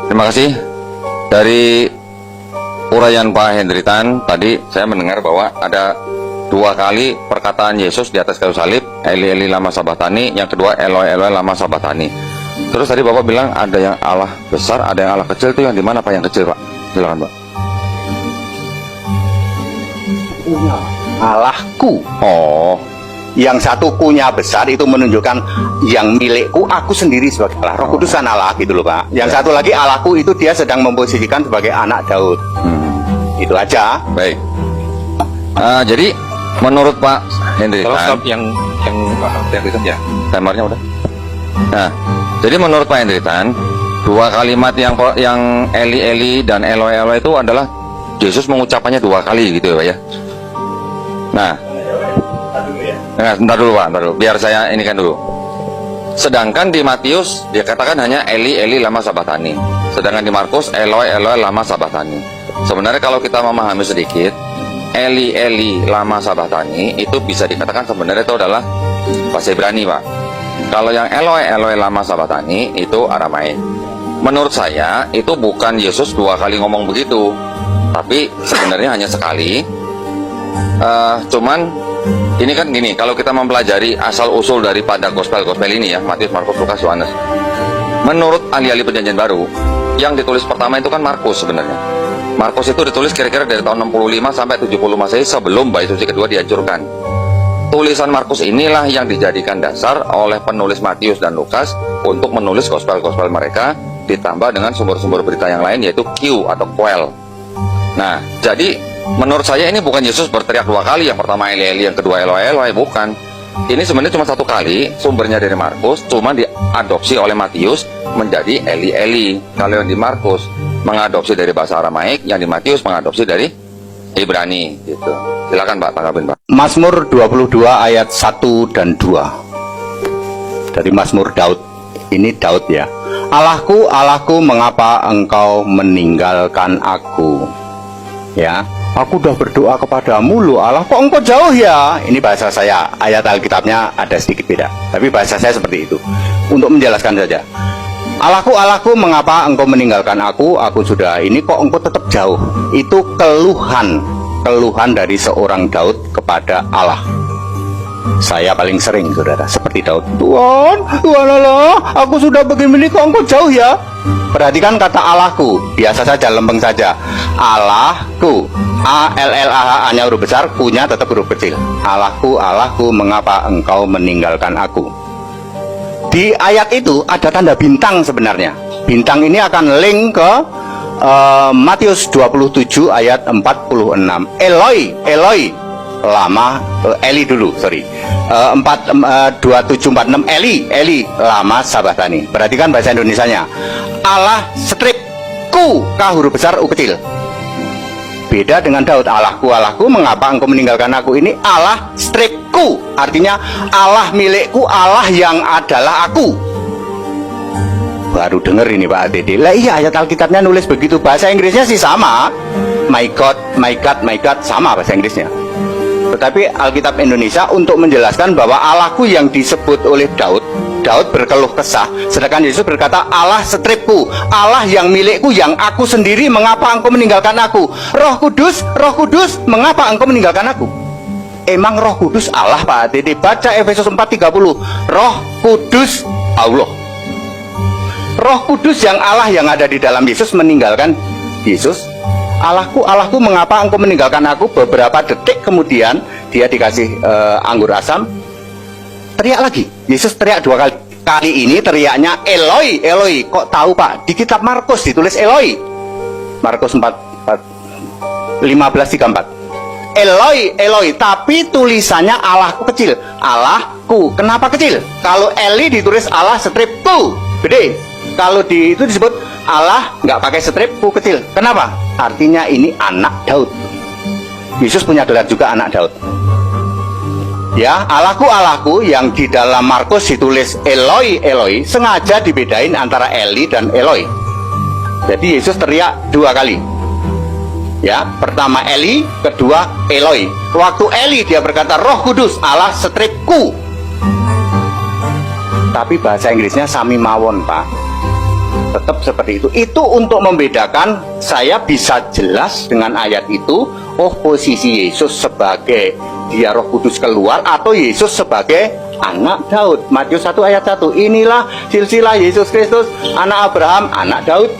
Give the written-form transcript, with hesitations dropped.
Terima kasih. Dari uraian Pak Hendritan tadi saya mendengar bahwa ada dua kali perkataan Yesus di atas kayu salib, Eli Eli lama sabachtani, yang kedua Eloi Eloi lama sabachtani. Terus tadi Bapak bilang ada yang Allah besar, ada yang Allah kecil. Itu yang di mana Pak, yang kecil Pak? Silakan Pak. Allahku. Oh, Yang satu kunya besar itu menunjukkan yang milikku, aku sendiri sebagai Allah. Roh Kudus kan Allah gitu loh Pak. Yang satu lagi Allahku itu dia sedang memposisikan sebagai anak Daud. Itu aja. baik. Jadi menurut Pak Hendritan, yang itu ya. timernya udah. Nah, jadi menurut Pak Hendritan, dua kalimat yang Eli Eli dan Eloi Eloi itu adalah Yesus mengucapkannya dua kali gitu ya Pak ya. Nah, sebentar dulu Pak, biar saya ini kan dulu. Sedangkan di Matius dia katakan hanya Eli Eli lama sabachtani. Sedangkan di Markus Eloi Eloi lama sabachtani. Sebenarnya kalau kita memahami sedikit, Eli Eli lama sabachtani itu bisa dikatakan sebenarnya itu adalah bahasa Ibrani Pak. Kalau yang Eloi Eloi lama sabachtani itu Aramaik. Menurut saya itu bukan Yesus dua kali ngomong begitu, tapi sebenarnya hanya sekali. Cuman ini kan gini, kalau kita mempelajari asal-usul daripada gospel-gospel ini ya, Matius, Markus, Lukas, Yohanes. Menurut ahli-ahli perjanjian baru, yang ditulis pertama itu kan Markus sebenarnya. Markus itu ditulis kira-kira dari tahun 65 sampai 70 Masehi sebelum bait suci kedua dihancurkan. Tulisan Markus inilah yang dijadikan dasar oleh penulis Matius dan Lukas untuk menulis gospel-gospel mereka, ditambah dengan sumber-sumber berita yang lain yaitu Q atau Quell. Nah, jadi menurut saya ini bukan Yesus berteriak dua kali, yang pertama Eli Eli, yang kedua Eloi Eloi, bukan. Ini sebenarnya cuma satu kali, sumbernya dari Markus, cuma diadopsi oleh Matius menjadi Eli Eli. Kalau yang di Markus mengadopsi dari bahasa Aramaik, yang di Matius mengadopsi dari Ibrani gitu. Silakan Pak, tanggapin Pak. Mazmur 22 ayat 1 dan 2. Dari Mazmur Daud. Ini Daud ya. Allahku, Allahku, mengapa engkau meninggalkan aku? Ya, aku udah berdoa kepadamu loh Allah, kok engkau jauh ya? Ini bahasa saya, ayat Alkitabnya ada sedikit beda, tapi bahasa saya seperti itu. Untuk menjelaskan saja, Allahku, Allahku, mengapa engkau meninggalkan aku? Aku sudah ini, kok engkau tetap jauh? Itu keluhan dari seorang Daud kepada Allah. Saya paling sering, saudara, seperti Daud. Tuhan Allah, aku sudah begini, kok engkau jauh ya? Perhatikan kata Allahku, biasa saja, lempeng saja. Allahku, A-L-L-A-H, hanya huruf besar, ku-nya tetap huruf kecil. Allahku, Allahku, mengapa engkau meninggalkan aku? Di ayat itu ada tanda bintang sebenarnya. Bintang ini akan link ke Matius 27 ayat 46. Eloi, Eloi, lama, Eli dulu, sorry. 2746 Eli, Eli, lama sabachtani. Perhatikan bahasa Indonesianya. Allah strip ku, K huruf besar, U kecil. Beda dengan Daud, Allahku, Allahku, mengapa engkau meninggalkan aku? Ini Allah stripku, artinya Allah milikku, Allah yang adalah aku. Baru denger ini Pak ATD. Lah iya, ayat Alkitabnya nulis begitu. Bahasa Inggrisnya sih sama. My God, my God, my God, sama bahasa Inggrisnya. Tetapi Alkitab Indonesia untuk menjelaskan bahwa Allahku yang disebut oleh Daud, Daud berkeluh kesah, sedangkan Yesus berkata Allah stripku, Allah yang milikku, yang aku sendiri, mengapa engkau meninggalkan aku? Roh Kudus, mengapa engkau meninggalkan aku? Emang Roh Kudus Allah Pak ATD? Baca Efesus 4:30. Roh Kudus Allah. Roh Kudus yang Allah yang ada di dalam Yesus meninggalkan Yesus. Allahku, Allahku, mengapa engkau meninggalkan aku? Beberapa detik kemudian dia dikasih anggur asam, teriak lagi. Yesus teriak dua kali. Kali ini teriaknya Eloi, Eloi. Kok tahu Pak? Di kitab Markus ditulis Eloi. Markus 15:34. Eloi, Eloi, tapi tulisannya Allahku kecil. Allahku, kenapa kecil? Kalau Eli ditulis Allah stripku, gede. Kalau itu disebut Allah nggak pakai strip, ku kecil. Kenapa? Artinya ini anak Daud. Yesus punya gelar juga anak Daud. Ya, Allahku, Allahku, yang di dalam Markus ditulis Eloi, Eloi, sengaja dibedain antara Eli dan Eloi. Jadi Yesus teriak dua kali. Ya, pertama Eli, kedua Eloi. Waktu Eli dia berkata Roh Kudus, Allah stripku. Tapi bahasa Inggrisnya sami mawon Pak. Tetap seperti itu. Itu untuk membedakan, saya bisa jelas dengan ayat itu. Oh, posisi Yesus sebagai dia Roh Kudus keluar, atau Yesus sebagai anak Daud. Matius 1 ayat 1. Inilah silsilah Yesus Kristus, anak Abraham, anak Daud.